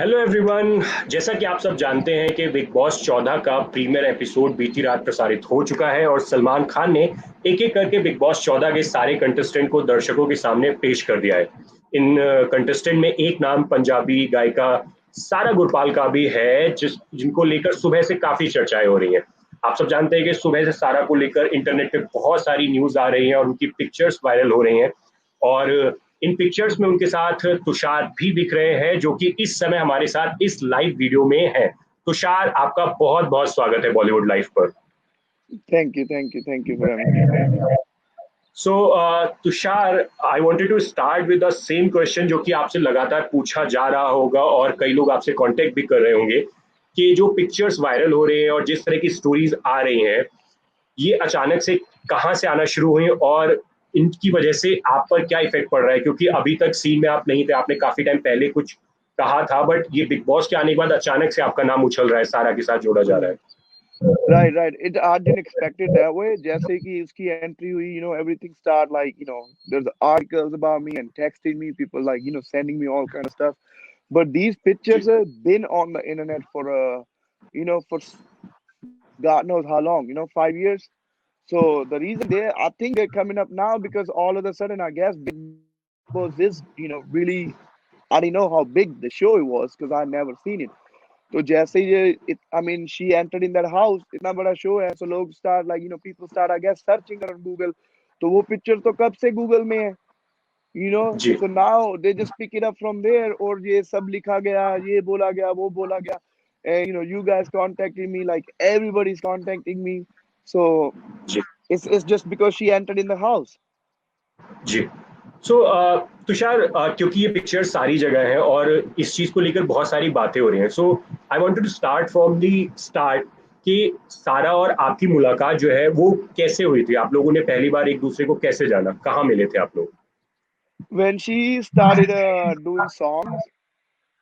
Hello everyone. जैसा कि आप सब जानते हैं कि बिग बॉस 14 का प्रीमियर एपिसोड बीती रात प्रसारित हो चुका है और सलमान खान ने एक एक करके बिग बॉस 14 के सारे कंटेस्टेंट को दर्शकों के सामने पेश कर दिया है। इन कंटेस्टेंट में एक नाम पंजाबी गायिका सारा गुरपाल का भी है, जिनको लेकर सुबह से काफी चर्चाएं हो रही हैं। आप सब जानते हैं कि सुबह से सारा को लेकर इंटरनेट पे बहुत सारी न्यूज आ रही हैं और उनकी पिक्चर्स वायरल हो रही हैं। और इन पिक्चर्स में उनके साथ तुषार भी दिख रहे हैं, जो कि इस समय हमारे साथ इस लाइव वीडियो में है। तुषार, आपका बहुत बहुत स्वागत है बॉलीवुड लाइव पर। Thank you for having me. So Tushar, I wanted to start with the same question जो कि आपसे लगातार पूछा जा रहा होगा और कई लोग आपसे कांटेक्ट भी कर रहे होंगे कि जो पिक्चर्स वायरल हो रहे हैं और जिस तरह की स्टोरीज आ रही हैं, ये अचानक से कहाँ से आना शुरू हुई और इनकी वजह से आप पर क्या इफेक्ट पड़ रहा है? क्योंकि अभी तक सीन में आप नहीं थे, आपने काफी टाइम पहले कुछ कहा था, बट ये बिग बॉस के आने के बाद अचानक से आपका नाम उछल रहा है, सारा के साथ जोड़ा जा रहा है। Right. I didn't expect it that way. जैसे कि उसकी entry हुई, everything start like, there's articles about me and texting me, people like, sending me all kind of stuff. But these ji pictures have been on the internet for God knows how long, 5 years. So the reason I think they're coming up now because all of a sudden, I guess, Big Boss is, really, I didn't know how big the show was because I never seen it. तो जैसे ये I mean she entered in that house, इतना बड़ा show है, so लोग start like people start I guess searching on Google, तो वो picture तो कब से गूगल में है, जी so now they just pick it up from there और ये सब लिखा गया, ये बोला गया, वो बोला गया, and you guys contacting me, like everybody's contacting me, so ji it's just because she entered in the house. जी। सो तुषार, क्योंकि ये पिक्चर सारी जगह है और इस चीज को लेकर बहुत सारी बातें हो रही हैं, so I wanted to start from the start कि सारा और आपकी मुलाकात जो है वो कैसे हुई थी? आप लोगों ने पहली बार एक दूसरे को कैसे जाना, कहाँ मिले थे आप लोग? When she started doing songs,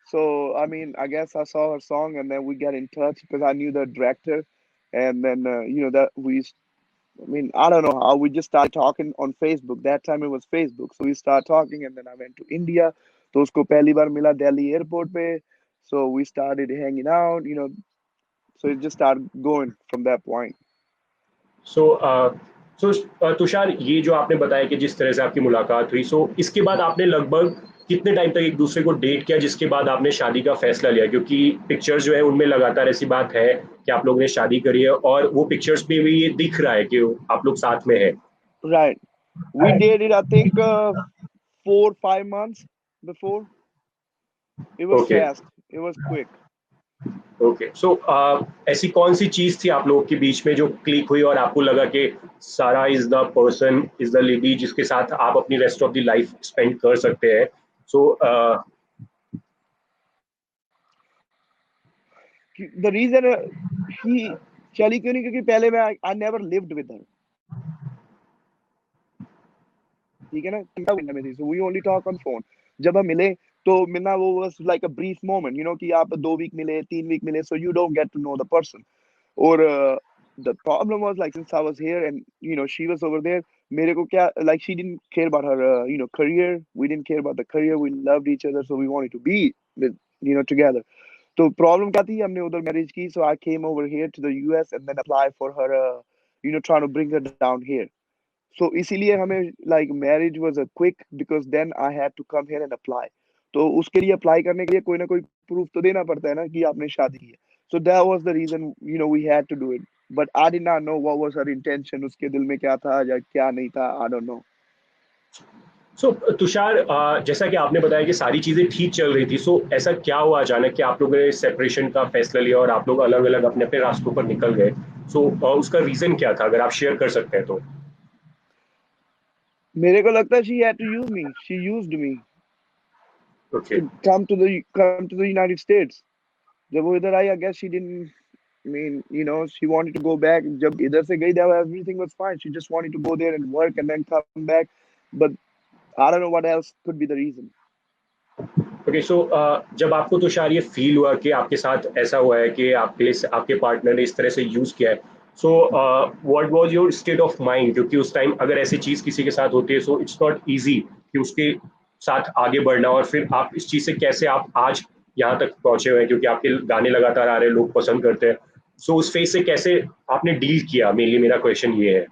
so I mean I guess I saw her song and then we got in touch because I knew the director, and then that I mean I don't know how we just started talking on Facebook. That time it was Facebook, so we started talking and then I went to India. तो उसको पहली बार मिला Delhi airport पे, so we started hanging out, so it just started going from that point. सो तुषार, ये जो आपने बताया कि जिस तरह से आपकी मुलाकात हुई, सो इसके बाद आपने लगभग कितने टाइम तक एक दूसरे को डेट किया जिसके बाद आपने शादी का फैसला लिया? क्योंकि पिक्चर्स जो है उनमें लगातार ऐसी बात है कि आप लोगों ने शादी करी है और वो पिक्चर्स में भी ये दिख रहा है कि आप लोग साथ में हैं। Right. We dated I think 4-5 months before. It was okay fast. It was quick. Okay. So ऐसी कौन सी चीज थी आप लोगों के बीच में जो क्लिक हुई और आपको लगा कि सारा is the person, is the lady जिसके साथ आप अपनी rest of the life spend कर सकते हैं? सो The reason he चली क्यों नहीं, क्योंकि पहले मैं I never lived with her. ठीक है ना, so we only talk on phone. जब हम मिले तो मिलना वो was like a brief moment, कि आप 2 week मिले, 3 week मिले, so you don't get to know the person. और the problem was like since I was here and she was over there, मेरे को क्या like she didn't care about her career, we didn't care about the career, we loved each other, so we wanted to be with together. तो problem क्या थी, हमने उधर marriage की, so I came over here to the US and then apply for her trying to bring her down here. So इसीलिए हमें like marriage was a quick because then I had to come here and apply. तो उसके लिए apply करने के लिए कोई ना कोई प्रूफ तो देना पड़ता है ना कि आपने शादी की है. So that was the reason we had to do it. But I did not know what was her intention. उसके दिल में क्या था या क्या नहीं था, I don't know. सो तुषार, जैसा कि आपने बताया कि सारी चीजें ठीक चल रही थी, सो ऐसा क्या हुआ अचानक कि आप लोगों ने सेपरेशन का फैसला लिया और आप लोग अलग अलग अपने अपने रास्तों पर निकल गए? सो उसका रीजन क्या था, अगर आप शेयर कर सकते हैं तो? मेरे को लगता है she had to use me. She used me okay to come to the United States. जब वो इधर आई, I guess she didn't. I mean, she wanted to go back. जब इधर से गई, that everything was fine. She just wanted to go there and work and then come back. But I don't know what else could be the reason. Okay. So जब आपको तुषार ये feel हुआ कि आपके साथ ऐसा हुआ है कि आपके लिए आपके पार्टनर ने इस तरह से यूज किया है, so what was your state of mind? क्योंकि उस टाइम अगर ऐसी चीज किसी के साथ होती है, सो इट्स नॉट इजी कि उसके साथ आगे बढ़ना, और फिर आप इस चीज से कैसे आप आज यहाँ तक पहुंचे हुए हैं क्योंकि आपके गाने लगातार आ रहे हैं, लोग पसंद करते हैं। सो उस फेज से कैसे आपने डील किया, मेनली मेरा क्वेश्चन ये है।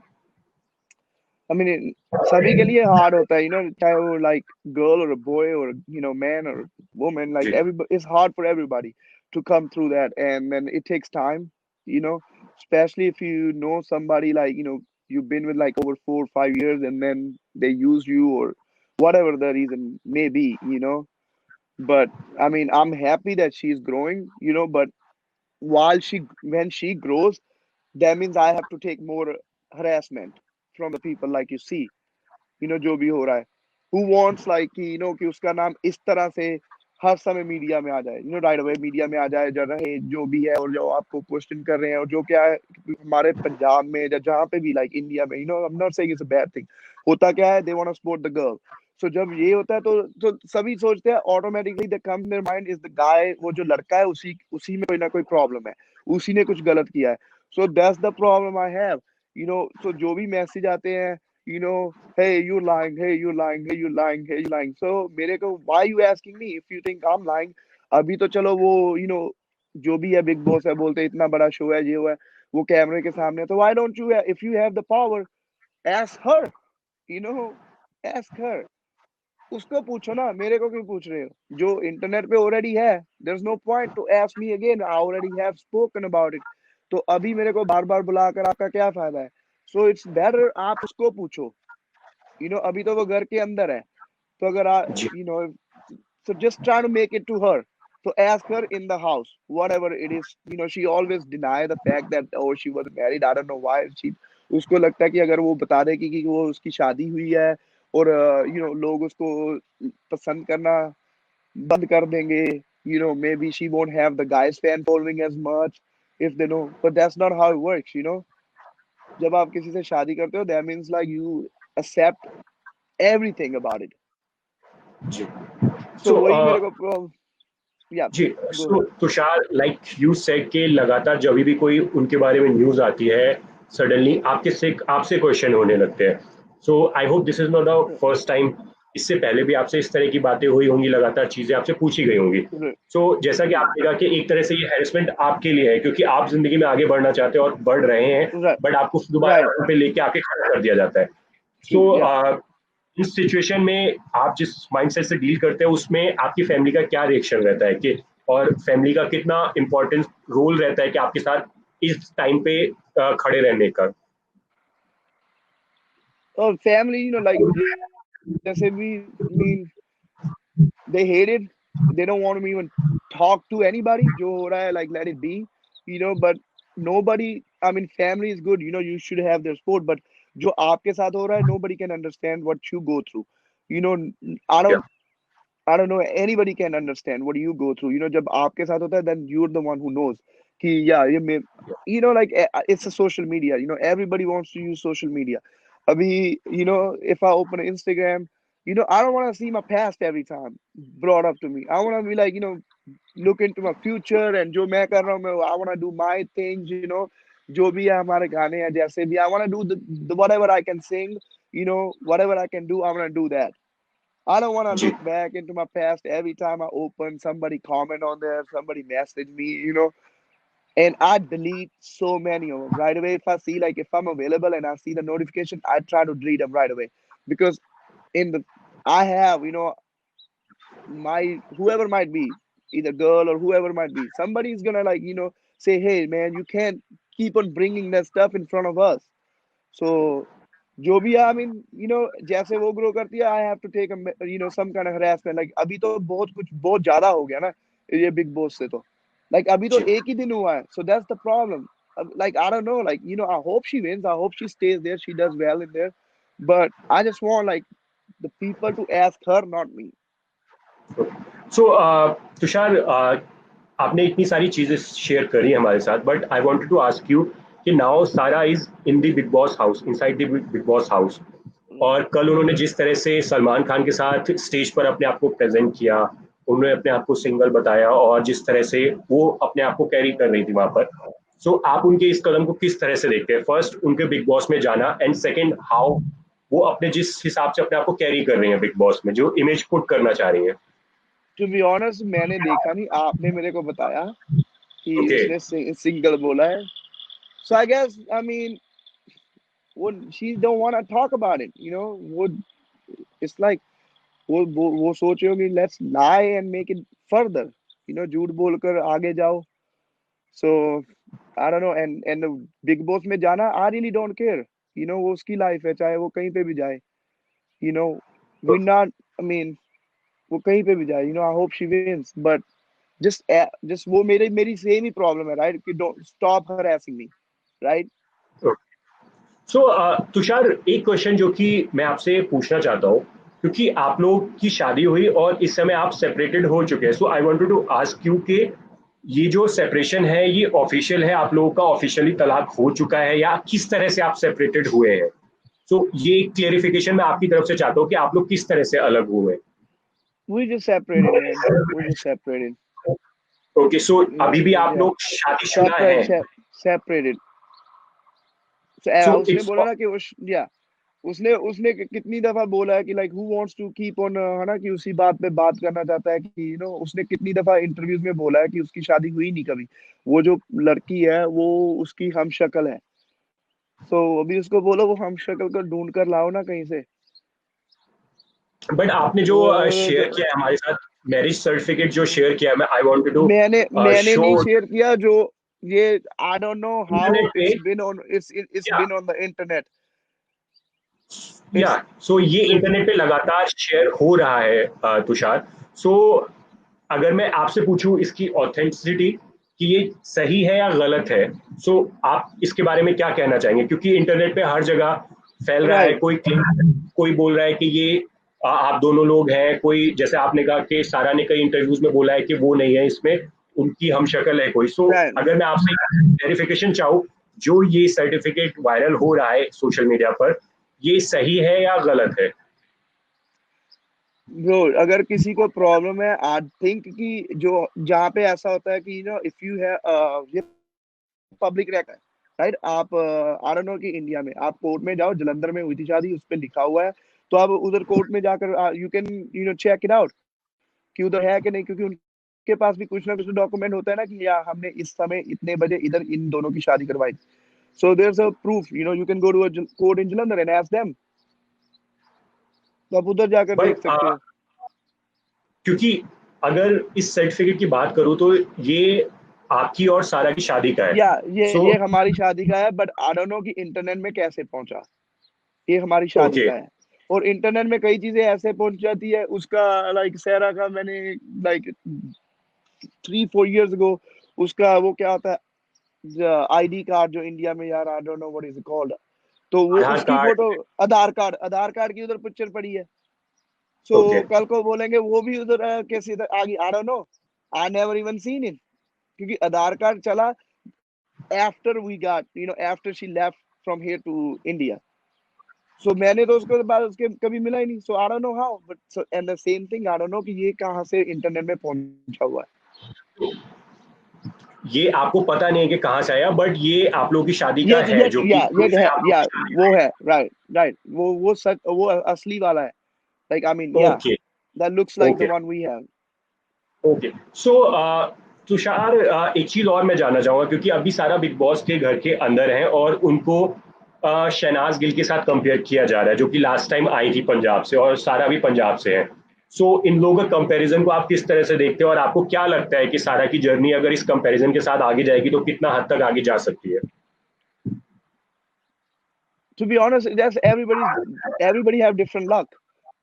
I mean, सभी के लिए हार्ड होता है, चाहे वो like girl or a boy or man or woman, like ji everybody, it's hard for everybody to come through that, and then it takes time, you know, especially if you know somebody like you've been with like over 4 or 5 years, and then they use you or whatever the reason may be, But I mean, I'm happy that she's growing, but when she grows, that means I have to take more harassment from the people like you see, जो भी हो रहा है, who wants like कि कि उसका नाम इस तरह से हर समय मीडिया में आ जाए, राइट अवे मीडिया में आ जाए, जो रहे जो भी है, और जो आपको क्वेश्चन कर रहे हैं, और जो क्या है हमारे पंजाब में या जहाँ पे भी लाइक इंडिया में, I am not saying it's a bad thing, होता क्या है, they want to support the girl. So जब ये होता है तो सभी सोचते हैं automatically the come their mind is the guy, वो जो लड़का है उसी उसी में कोई ना कोई प्रॉब्लम है, उसी ने कुछ गलत किया है। So that's the problem I have, so जो भी मैसेज आते हैं, hey, you lying, hey, you lying, hey, you lying, hey, you lying. So मेरे को, why you asking me if you think I'm lying? अभी तो चलो वो, जो भी है बिग बॉस है, बोलते हैं इतना बड़ा शो है, ये हुआ है, वो कैमरे के सामने, तो why don't you, if you have the power, ask her, you know, ask her. उसको पूछो ना, मेरे को क्यों पूछ रहे हो? जो इंटरनेट पे ऑलरेडी है, there's no point to ask me again, I already have spoken about it. तो अभी मेरे को बार बार बुलाकर आपका क्या फायदा है? So it's better आप उसको पूछो, अभी तो वो घर के अंदर है, तो अगर जी so just try to make it to her, so ask her in the house whatever it is, she always deny the fact that oh she was married, I don't know why she, उसको लगता है कि अगर वो बता दे कि वो उसकी शादी हुई है, और लोग उसको पसंद करना बंद कर देंगे, maybe she won't have the guys fan following as much if they know, but that's not how it works, जब आप किसी से शादी करते हो, that means like you accept everything about it. Ji. So सो वही मेरे को, yeah, जी, go so ahead. Tushar, like you said कि लगातार जब भी कोई उनके बारे में न्यूज आती है, सडनली आपसे क्वेश्चन होने लगते हैं। So I hope this is not the Right, first time. इससे पहले भी आपसे इस तरह की बातें हुई होंगी, लगातार चीजें आपसे पूछी गई होंगी। right, सो जैसा कि आपने कहा कि एक तरह से ये हैरेसमेंट आपके लिए है क्योंकि आप जिंदगी में आगे बढ़ना चाहते हो और बढ़ रहे हैं, right, बट आपको दोबारा right. रंग पे लेके आके खड़ा कर दिया जाता है। True, सो yeah. इस सिचुएशन में आप जिस माइंडसेट से डील करते हैं उसमें आपकी फैमिली का क्या रिएक्शन रहता है, कि और फैमिली का कितना इम्पोर्टेंट रोल रहता है कि आपके साथ इस टाइम पे खड़े रहने का? Oh, family, like जैसे भी, I mean, they hate it. They don't want to even talk to anybody. जो हो रहा है, like let it be, But nobody. I mean, family is good. You should have their support. But जो आपके साथ हो रहा है, nobody can understand what you go through. You know, I Yeah. don't. I don't know. Anybody can understand what you go through. जब आपके साथ होता है, then you're the one who knows. कि yeah, like it's a social media. Everybody wants to use social media. अभी, if I open Instagram, I don't want to see my past every time brought up to me. I want to be like, look into my future, and जो मैं कर रहा हूँ, I want to do my things. जो भी है हमारे गाने हैं, जैसे भी I want to do the whatever I can sing. Whatever I can do, I want to do that. I don't want to ji look back into my past every time I open, somebody comment on there, somebody message me, and I delete so many of them right away. If I see, like, if I'm available and I see the notification, I try to delete them right away, because I have, my whoever might be, either girl or whoever might be, somebody's gonna, like, say, hey man, you can't keep on bringing that stuff in front of us. So जो भी है, I mean, जैसे वो grow करती है, I have to take some kind of harassment. Like अभी तो बहुत ज्यादा हो गया ना ये बिग बॉस से, तो like अभी तो जी एक ही दिन हुआ है, so that's the problem. Like I don't know, like I hope she wins, I hope she stays there, she does well in there, but I just want like the people to ask her, not me. So Tushar, आपने इतनी सारी चीजें share करी हमारे साथ, but I wanted to ask you कि now Sara is in the Bigg Boss house, inside the Bigg Boss house. और कल उन्होंने जिस तरह से सलमान खान के साथ स्टेज पर अपने आप को प्रेजेंट किया, उन्होंने अपने आप को सिंगल बताया और जिस तरह से वो अपने आप को कैरी कर रही थी वहां पर। सो आप उनके इस कदम को किस तरह से देखते हैं? फर्स्ट, उनके बिग बॉस में जाना, एंड सेकंड, हाउ वो अपने जिस हिसाब से अपने आप को कैरी कर रही हैं बिग बॉस में, जो इमेज पुट करना चाह रही हैं। टू बी ऑनेस्ट मैंने देखा नहीं, आपने मेरे को बताया कि ओके उसने सिंगल बोला है, so I guess I mean वो she don't want to talk about it, you know, वो इट्स लाइक वो सोच रहे हो कि let's lie and make it further, you know, झूठ बोलकर आगे जाओ। So I don't know, and Bigg Boss में जाना I really don't care, you know, वो उसकी लाइफ है, चाहे वो कहीं पे भी जाए, you know, we not, I mean वो कहीं पे भी जाए, you know, I hope she wins, but just वो मेरी सेम ही प्रॉब्लम है, राइट, कि don't stop harassing me, right. So Tushar, एक क्वेश्चन जो कि मैं आपसे पूछना चाहता हूँ, क्योंकि आप लोग की शादी हुई और इस समय आप सेपरेटेड हो चुके हैं, so I wanted to ask you कि ये जो सेपरेशन है ये ऑफिशियल है, आप लोगों का ऑफिशियली तलाक हो चुका है, या किस तरह से आप सेपरेटेड हुए हैं? सो ये क्लेरिफिकेशन मैं आपकी तरफ से चाहता हूँ कि आप लोग किस तरह से अलग हुए। We just separated, man. We just separated. Okay, so No, अभी भी आप yeah. लोग शादीशुदा हैं? Separated. So, सो उसने इट्स बोला ना कि yeah, उसने उसने कितनी दफा बोला है कि like who wants to keep on, है ना, कि उसी बात पे बात करना चाहता है, कि you know, उसने कितनी दफा इंटरव्यूज में बोला है कि उसकी शादी हुई नहीं कभी, वो जो लड़की है वो उसकी हम शक्ल है। तो अभी उसको बोलो वो हम शक्ल को ढूंढ कर लाओ ना कहीं से। बट आपने जो शेयर किया है हमारे साथ, मैरिज सर्टिफिकेट जो शेयर किया है, मैं आई वांटेड टू मैंने शो नहीं शेयर किया जो ये, आई डोंट नो हाउ इंटरनेट पे। इट्स या बिन ऑन द इंटरनेट। या इट्स सो ये इंटरनेट पे लगातार शेयर हो रहा है तुषार। सो अगर मैं आपसे पूछूं इसकी ऑथेंटिसिटी कि ये सही है या गलत है, सो आप इसके बारे में क्या कहना चाहेंगे? क्योंकि इंटरनेट पे हर जगह फैल रहा है, राइट। कोई बोल रहा है कि ये आप दोनों लोग हैं, कोई जैसे आपने कहा कि सारा ने कई इंटरव्यूज में बोला है कि वो नहीं है इसमें, उनकी हम शक्ल है कोई। सो राइट अगर मैं आपसे क्लैरिफिकेशन चाहूँ, जो ये सर्टिफिकेट वायरल हो रहा है सोशल मीडिया पर, ये सही है या गलत है? ब्रो, अगर किसी को प्रॉब्लम है, आई थिंक कि जो जहाँ पे ऐसा होता है कि you know if you have ये पब्लिक रहता है, राइट, आप आई डोंट नो कि इंडिया में आप कोर्ट में जाओ, जलंधर में हुई थी शादी, उस पे लिखा हुआ है, तो आप उधर कोर्ट में जाकर you can you know check it out कि उधर है कि नहीं, क्योंकि उनके पास भी कुछ ना कुछ डॉक्यूमेंट होता है ना कि या हमने इस समय इतने बजे इधर इन दोनों की शादी करवाई। So there is a proof, you know, you can go to a court in Jalandhar and ask them, तो आप उधर जाकर बट देख सकते हो। क्योंकि अगर इस सर्टिफिकेट की बात करूं तो ये आपकी और सारा की शादी का है। या सो ये हमारी शादी का है, बट आई डोंट नो कि इंटरनेट में कैसे पहुंचा, ये हमारी शादी ओके, का है। और इंटरनेट में कई चीजें ऐसे पहुंच जाती है उसका, लाइक सहरा का मैंने लाइक 3-4 years ago उसका वो क्या होता है आईडी कार्ड जो इंडिया में, यार आई don't know what is called, तो वो आधार उसकी कार्ड। फोटो, आधार कार्ड की उधर पिक्चर पड़ी है। सो ओके, कल को बोलेंगे वो भी उधर कैसे इधर आ गई, I don't know, I never even seen it, क्योंकि आधार कार्ड चला after we got, you know, after she left from here to India. So मैंने तो उसके बाद उसके कभी मिला ही नहीं, so I don't know how, but and the same thing, I don't know कि ये कहाँ से इंटरनेट में पहुंचा हुआ है। ये आपको पता नहीं है कि कहाँ से आया, बट ये आप लोगों की शादी का है, ये जो कि या ये प्रूफ है है, आप लोगों या की शादी वो है, राइट राइट, वो सच, वो असली वाला है, लाइक आई मीन का। या okay, that looks like the okay, one we have. Okay. So Tushar, एक चीज और मैं जानना चाहूंगा, क्योंकि अभी सारा बिग बॉस के घर के अंदर है और उनको शहनाज गिल के साथ कंपेयर किया जा रहा है, जो कि लास्ट टाइम आई थी पंजाब से, और सारा भी पंजाब से है। सो इन लोगों के कंपैरिजन को आप किस तरह से देखते हो, और आपको क्या लगता है कि सारा की जर्नी अगर इस कंपैरिजन के साथ आगे जाएगी तो कितना हद तक आगे जा सकती है? To be honest, that's everybody have different luck.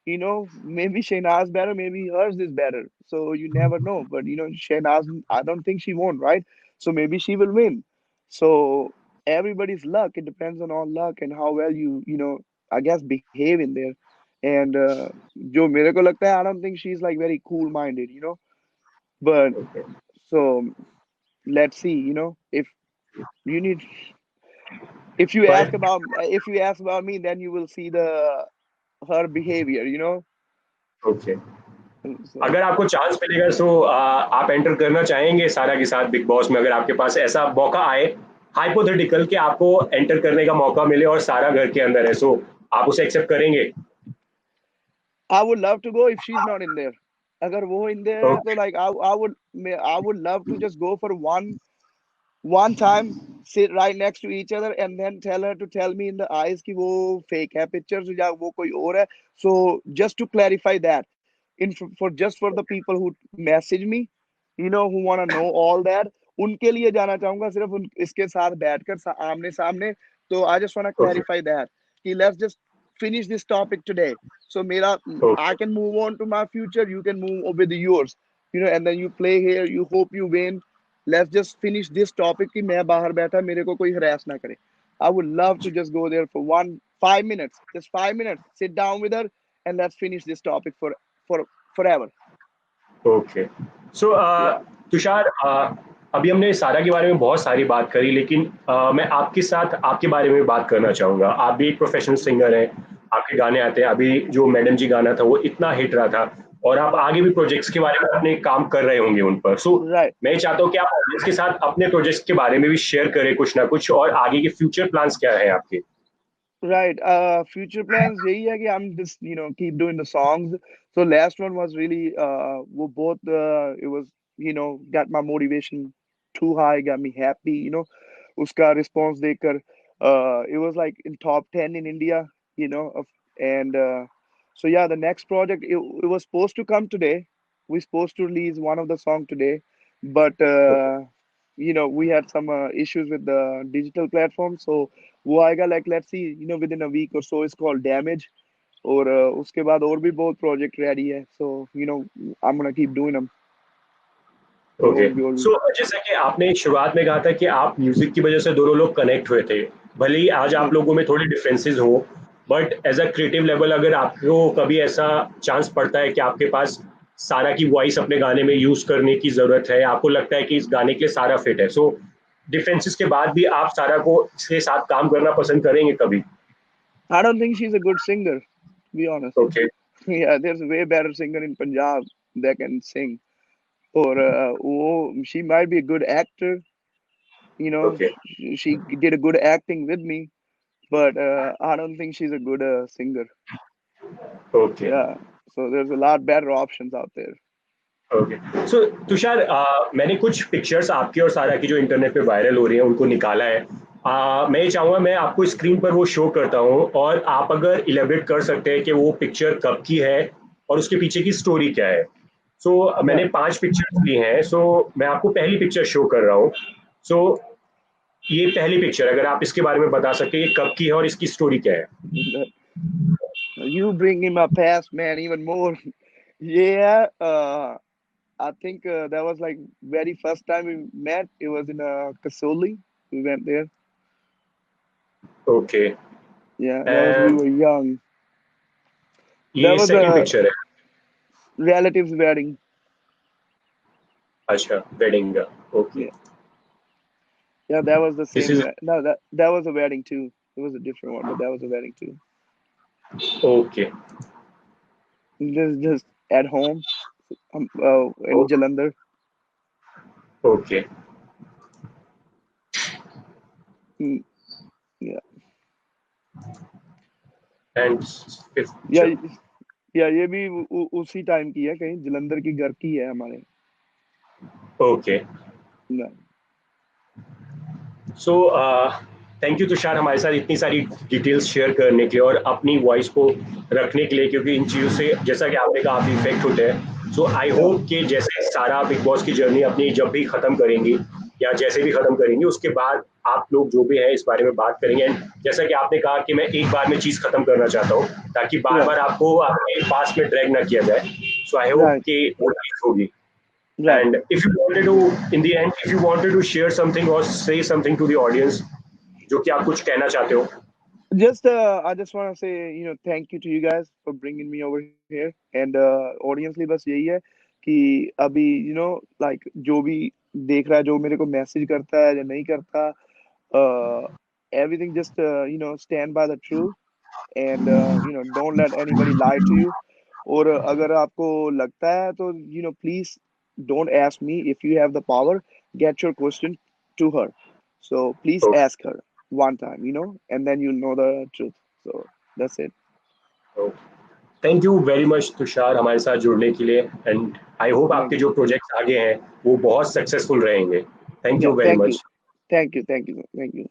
You know, maybe Shahnaz better, maybe hers is better. So you never know. But you know, Shahnaz, I don't think she won't, right? So maybe she will win. So everybody's luck. It depends on all luck and how well you know, I guess behave in there. And जो मेरे को लगता है, I don't think she's like very cool-minded, you know. But so let's see, you know, you need but if you ask about me, then you will see the her behavior, you know. Okay, So अगर आपको chance मिलेगा सो आप enter करना चाहेंगे सारा के साथ big Boss में? अगर आपके पास ऐसा मौका आए, हाइपोथेटिकल, कि आपको एंटर करने का मौका मिले और सारा घर के अंदर है, सो आप उसे एक्सेप्ट करेंगे? I would love to go if she's not in there. अगर वो in there है तो like I would love to just go for one time, sit right next to each other and then tell her to tell me in the eyes कि वो fake है pictures या वो कोई और है. So just to clarify that, for just for the people who message me, who want to know all that, उनके लिए जाना चाहूंगा सिर्फ इसके साथ बैठकर आमने सामने. तो I just want to Okay. clarify that कि let's just finish this topic today. So मेरा I Okay. can move on to my future, you can move with yours, and then you play here, you hope you win. Let's just finish this topic कि मैं बाहर बैठा मेरे को कोई harass ना करे. I would love to just go there for 5 minutes, just 5 minutes, sit down with her and let's finish this topic for forever. Okay so Yeah. Tushar अभी हमने सारा के बारे में बहुत सारी बात करी लेकिन मैं आपके साथ आपके बारे में बात करना चाहूंगा. आप भी एक प्रोफेशनल सिंगर हैं, आपके गाने आते हैं. अभी जो मैडम जी गाना था वो इतना हिट रहा था और आप आगे भी प्रोजेक्ट्स के बारे में अपने काम कर रहे होंगे उन पर. सो Right. मैं चाहता हूँ कि आप ऑडियंस के साथ अपने प्रोजेक्ट्स के बारे में भी शेयर करें कुछ ना कुछ और आगे के फ्यूचर प्लान्स क्या है आपके. Right. Future plans यही है कि I'm just keep doing the songs. So last one was really वो both it was got my motivation too high, got me happy. उसका response देखकर it was like in top 10 in India. And so yeah, the next project it was supposed to come today. We supposed to release one of the song today, but we had some issues with the digital platform. So वो आएगा like let's see within a week or so. It's called Damage. और उसके बाद और भी बहुत project ready है. So I'm gonna keep doing them. Okay so जैसा कि आपने शुरुआत में कहा था कि आप म्यूजिक की वजह से दोनों लोग कनेक्ट हुए थे, भले ही आज आप लोगों में थोड़ी डिफरेंसेस हो, but as a creative level अगर आपको कभी ऐसा चांस पड़ता है कि आपके पास सारा की वॉइस अपने गाने में यूज करने की जरूरत है, आपको लगता है कि इस गाने के लिए सारा फिट है, सो डिफरेंसेस के बाद भी आप सारा को के साथ काम करना पसंद करेंगे कभी. I don't think she's a good singer, to be honest. Okay Yeah, there's a way better singer in Punjab that can sing. Or she might be a good actor. Okay She did a good acting with me, but I don't think she's a good singer. Okay Yeah, so there's a lot better options out there. Okay so Tushar मैंने कुछ pictures आपकी और सारा की जो internet पे viral हो रही हैं उनको निकाला है. मैं ये चाहूँगा मैं आपको स्क्रीन पर वो शो करता हूँ और आप अगर इलेबरेट कर सकते हैं कि वो पिक्चर कब की है और उसके पीछे की स्टोरी क्या है. सो मैंने Yeah. 5 पिक्चर्स ली हैं. सो मैं आपको पहली पिक्चर शो कर रहा हूँ. सो ये पहली पिक्चर अगर आप इसके बारे में बता सकते हैं ये कब की है और इसकी स्टोरी क्या है. You bring in my past, man, even more. Yeah, I think that was like very first time we met. It was in Kasoli. We went there. Okay Yeah, that was we and were young. That ये was second a picture है. relative's wedding. अच्छा wedding का. Okay Yeah, yeah, that was the this same. Is No, that was a wedding too. It was a different one, but that was a wedding too. Okay Just at home, in Jalandhar. Okay Mm, yeah, and yeah, yeah. ये भी उसी time की है, कहीं जलंधर की घर की है हमारे. Okay Yeah. So thank you Tushar हमारे साथ इतनी सारी डिटेल्स शेयर करने के लिए और अपनी वॉइस को रखने के लिए, क्योंकि इन चीज़ों से जैसा कि आपने कहा आप इफेक्ट होते हैं. सो आई Yeah. होप कि जैसे सारा बिग बॉस की जर्नी अपनी जब भी खत्म करेंगी या जैसे भी खत्म करेंगी उसके बाद आप लोग जो भी है इस बारे में बात करेंगे. एंड जैसा कि आपने कहा कि मैं एक बार में चीज़ खत्म करना चाहता हूँ ताकि बार Right. बार आपको अपने पास में ड्रैग ना किया जाए. सो आई होप Right. कि वो चीज़ होगी. Right. And if you wanted to, in the end, if you wanted to share something or say something to the audience, जो कि आप कुछ कहना चाहते हो. I just want to say, thank you to you guys for bringing me over here. And audience बस यही है कि अभी like जो भी देख रहा है, जो मेरे को मैसेज करता है या नहीं करता, everything just stand by the truth and don't let anybody lie to you. और अगर आपको लगता है तो please don't ask me. If you have the power, get your question to her. So please Okay. ask her one time, and then you know the truth. So that's it. Okay. Thank you very much Tushar हमारे साथ जुड़ने के लिए, and I hope Thank आपके जो projects आगे हैं वो बहुत सक्सेसफुल रहेंगे। Thank Yeah, you very thank you. Much. Thank you. Thank you. Thank you.